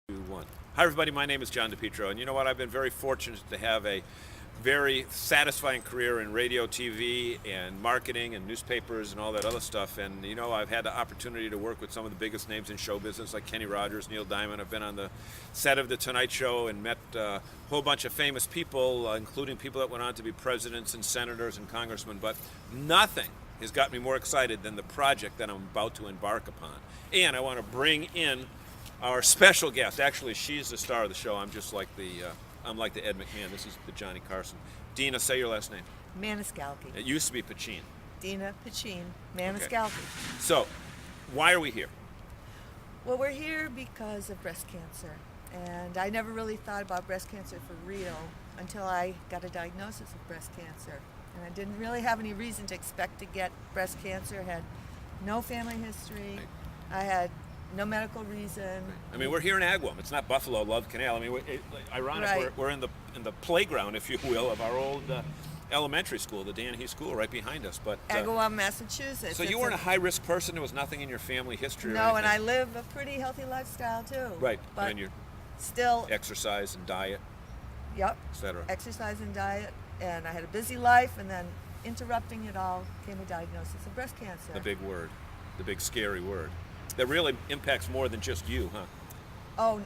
One. Hi, everybody. My name is John DePietro, and you know what? I've been very fortunate to have a very satisfying career in radio, TV, and marketing, and newspapers, and all that other stuff. And you know, I've had the opportunity to work with some of the biggest names in show business, like Kenny Rogers, Neil Diamond. I've been on the set of The Tonight Show and met a whole bunch of famous people, including people that went on to be presidents and senators and congressmen. But nothing has got me more excited than the project that I'm about to embark upon. And I want to bring in our special guest. Actually, she's the star of the show. I'm just like I'm like the Ed McMahon. This is the Johnny Carson. Dina, say your last name. Maniscalco. It used to be Pachin. Dina Pachin. Maniscalco. Okay. So, why are we here? Well, we're here because of breast cancer. And I never really thought about breast cancer for real until I got a diagnosis of breast cancer. And I didn't really have any reason to expect to get breast cancer. Had no family history. I had no medical reason. I mean, we're here in Agawam. It's not Buffalo, Love Canal. I mean, ironic, Right. we're in the playground, if you will, of our old elementary school, the Dan He School, right behind us. But Agawam, Massachusetts. so you weren't a high-risk person. There was nothing in your family history. No, and I live a pretty healthy lifestyle too. Right, But and you still, exercise and diet, yep, etc. exercise and diet, and I had a busy life, and then interrupting it all came a diagnosis of breast cancer. The big word, the big scary word, that really impacts more than just you, huh? Oh,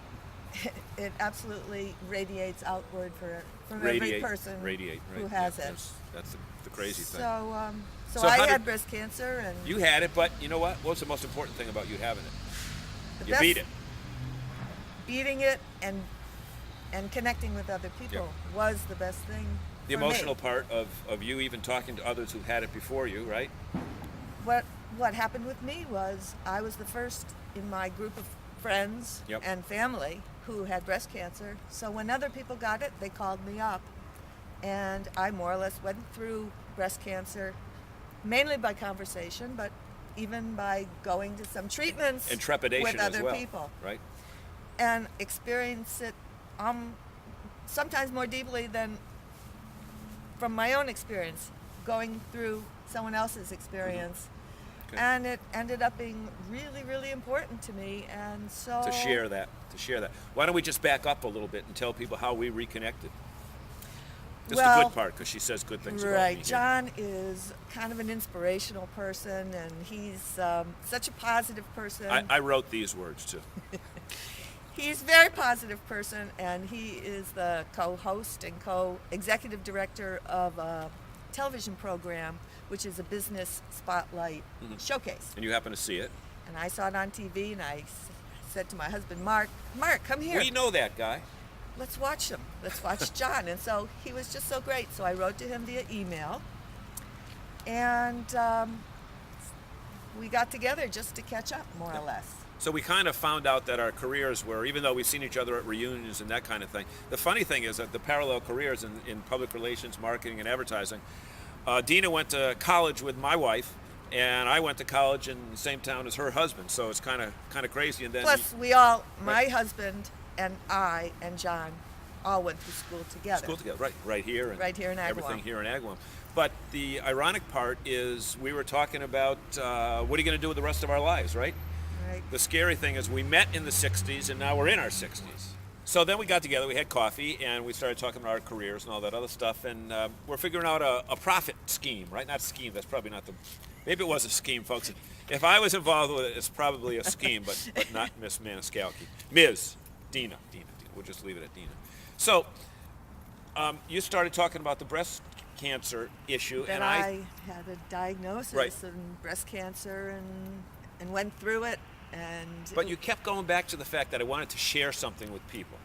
it absolutely radiates outward from every person radiate, right? who has it. That's the crazy thing. So So I how had did- breast cancer, and You had it, but you know what? What's the most important thing about you having it? the You best- beat it. beating it and connecting with other people was the best thing. The for me. emotional part of you even talking to others who've had it before you, right? What happened with me was I was the first in my group of friends Yep. and family who had breast cancer. So when other people got it, they called me up, and I more or less went through breast cancer, mainly by conversation, but even by going to some treatments And trepidation with other as well, people, right? and experience it sometimes more deeply than from my own experience, going through someone else's experience. Okay. And it ended up being really, really important to me, and so To share that. Why don't we just back up a little bit and tell people how we reconnected? Just the Well, good part, because she says good things about me. right. here. John is kind of an inspirational person, and he's such a positive person. I wrote these words too. He's a very positive person, and he is the co-host and co-executive director of a television program, which is a business spotlight showcase. And you happen to see it. And I saw it on TV, and I said to my husband, Mark, come here. We know that guy. Let's watch him. Let's watch John. And so he was just so great. So I wrote to him via email, and we got together just to catch up, more or less. So we kind of found out that our careers were, even though we've seen each other at reunions and that kind of thing, the funny thing is that the parallel careers in public relations, marketing, and advertising, Dina went to college with my wife, and I went to college in the same town as her husband, so it's kind of crazy. And then Plus, my Right. husband and I and John all went through school together. school together, right here, and Right here in Agawam. everything here in Agawam. But the ironic part is we were talking about what are you going to do with the rest of our lives, right? Right. The scary thing is we met in the 60s, and now we're in our 60s. So then we got together, we had coffee, and we started talking about our careers and all that other stuff, and we're figuring out a profit scheme, right? Not scheme, that's probably not the... Maybe it was a scheme, folks. If I was involved with it, it's probably a scheme, but not Miss Maniscalco. Ms. Dina. We'll just leave it at Dina. So you started talking about the breast cancer issue, That and I had a diagnosis Right. of breast cancer and went through it. And But you kept going back to the fact that I wanted to share something with people,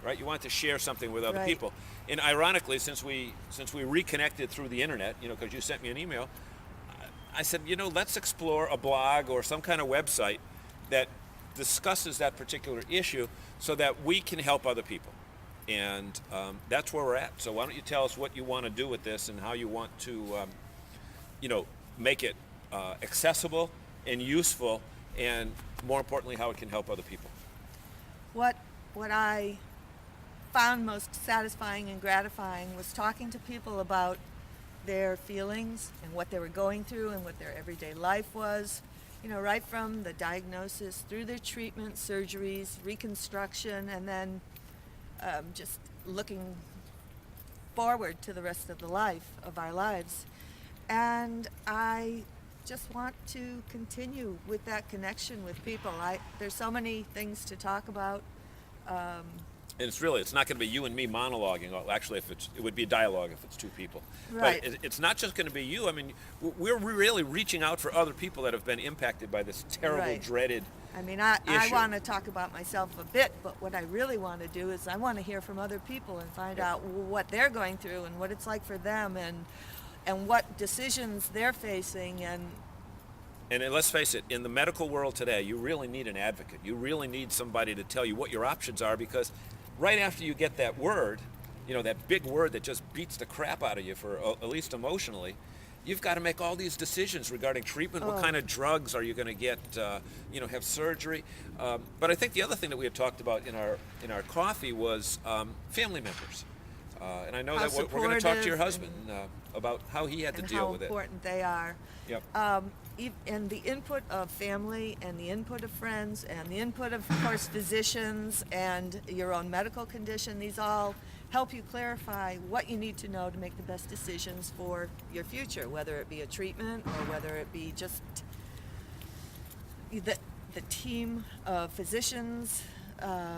right? You wanted to share something with other Right. people. And ironically, since we reconnected through the internet, because you sent me an email, I said, let's explore a blog or some kind of website that discusses that particular issue so that we can help other people. And that's where we're at. So why don't you tell us what you want to do with this and how you want to, make it accessible and useful, and more importantly, how it can help other people. what I found most satisfying and gratifying was talking to people about their feelings and what they were going through and what their everyday life was, right from the diagnosis through the treatment, surgeries, reconstruction, and then just looking forward to the rest of the life of our lives. And I just want to continue with that connection with people. There's so many things to talk about. And it's not going to be you and me monologuing. Well, actually, it would be a dialogue if it's two people. Right. But it's not just going to be you. I mean, we're really reaching out for other people that have been impacted by this terrible, Right. dreaded I mean, I issue. want to talk about myself a bit, but what I really want to do is I want to hear from other people and find out what they're going through and what it's like for them, and what decisions they're facing. And let's face it, in the medical world today, you really need an advocate. You really need somebody to tell you what your options are, because right after you get that word, that big word that just beats the crap out of you, for at least emotionally, you've got to make all these decisions regarding treatment. What kind of drugs are you going to get? Have surgery. But I think the other thing that we had talked about in our coffee was family members. And I know How that we're going to talk to your supportive husband about how he had to and deal how with it. important they are. Yep. And the input of family and the input of friends and the input of course, physicians and your own medical condition, these all help you clarify what you need to know to make the best decisions for your future, whether it be a treatment or whether it be just the team of physicians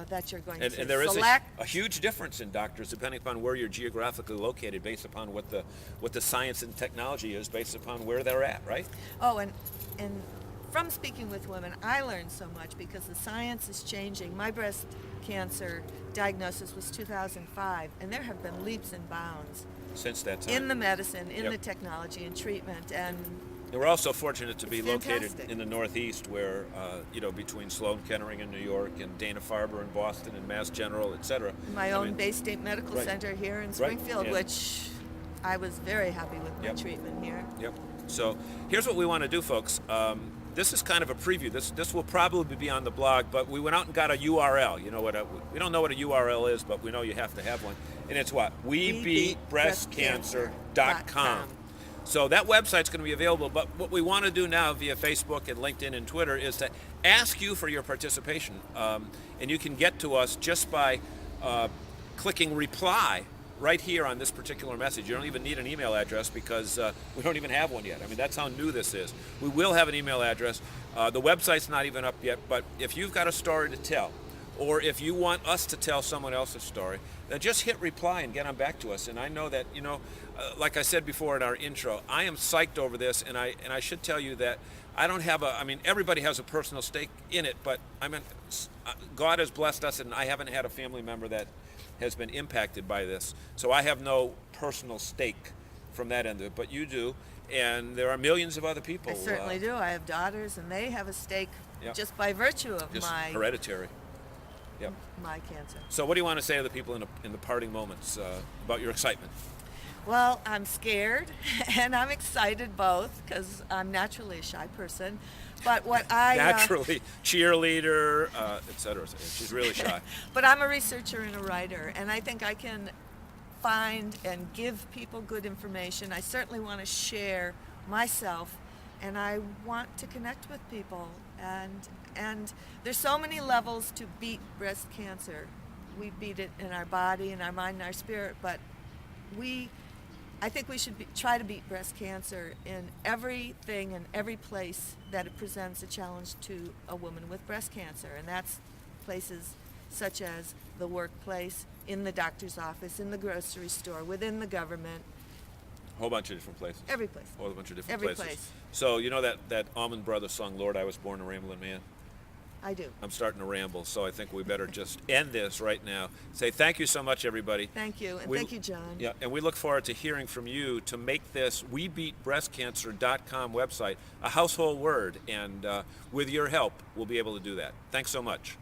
that you're going to And there is select. a huge difference in doctors depending upon where you're geographically located, based upon what the science and technology is, based upon where they're at, right? Oh, and from speaking with women, I learned so much because the science is changing. My breast cancer diagnosis was 2005, and there have been leaps and bounds Since that time. in the medicine, in Yep. the technology and treatment, and And we're also fortunate to be It's located fantastic. in the Northeast, where, between Sloan Kettering in New York and Dana-Farber in Boston and Mass General, et cetera. my I own mean, Bay State Medical Right. Center here in Right, Springfield, yeah. which I was very happy with my Yep. treatment here. Yep. So here's what we want to do, folks. This is kind of a preview. This will probably be on the blog, but we went out and got a URL. We don't know what a URL is, but we know you have to have one. And it's what? WeBeatBreastCancer.com. So that website's going to be available, but what we want to do now via Facebook and LinkedIn and Twitter is to ask you for your participation. And you can get to us just by clicking reply right here on this particular message. You don't even need an email address, because we don't even have one yet. I mean, that's how new this is. We will have an email address. The website's not even up yet, but if you've got a story to tell, or if you want us to tell someone else's story, then just hit reply and get on back to us. And I know that, like I said before in our intro, I am psyched over this, and I should tell you that I don't have everybody has a personal stake in it, but God has blessed us, and I haven't had a family member that has been impacted by this. So I have no personal stake from that end of it, but you do, and there are millions of other people. I certainly do. I have daughters, and they have a stake Yep. just by virtue of Just my hereditary. Yep. cancer. So what do you want to say to the people in the parting moments about your excitement? Well, I'm scared and I'm excited both because I'm naturally a shy person. But what I Naturally, cheerleader, etc. She's really shy. but I'm a researcher and a writer, and I think I can find and give people good information. I certainly want to share myself, and I want to connect with people. And there's so many levels to beat breast cancer. We beat it in our body, in our mind, and our spirit, but I think we should try to beat breast cancer in everything and every place that it presents a challenge to a woman with breast cancer. And that's places such as the workplace, in the doctor's office, in the grocery store, within the government, A whole bunch of different places. every place. A whole bunch of different Every places. place. So you know that Allman Brothers song, Lord, I Was Born a Rambling Man? I do. I'm starting to ramble, so I think we better just end this right now. Say thank you so much, everybody. Thank you, and We- thank you, John. Yeah, and we look forward to hearing from you to make this WeBeatBreastCancer.com website a household word, and with your help, we'll be able to do that. Thanks so much.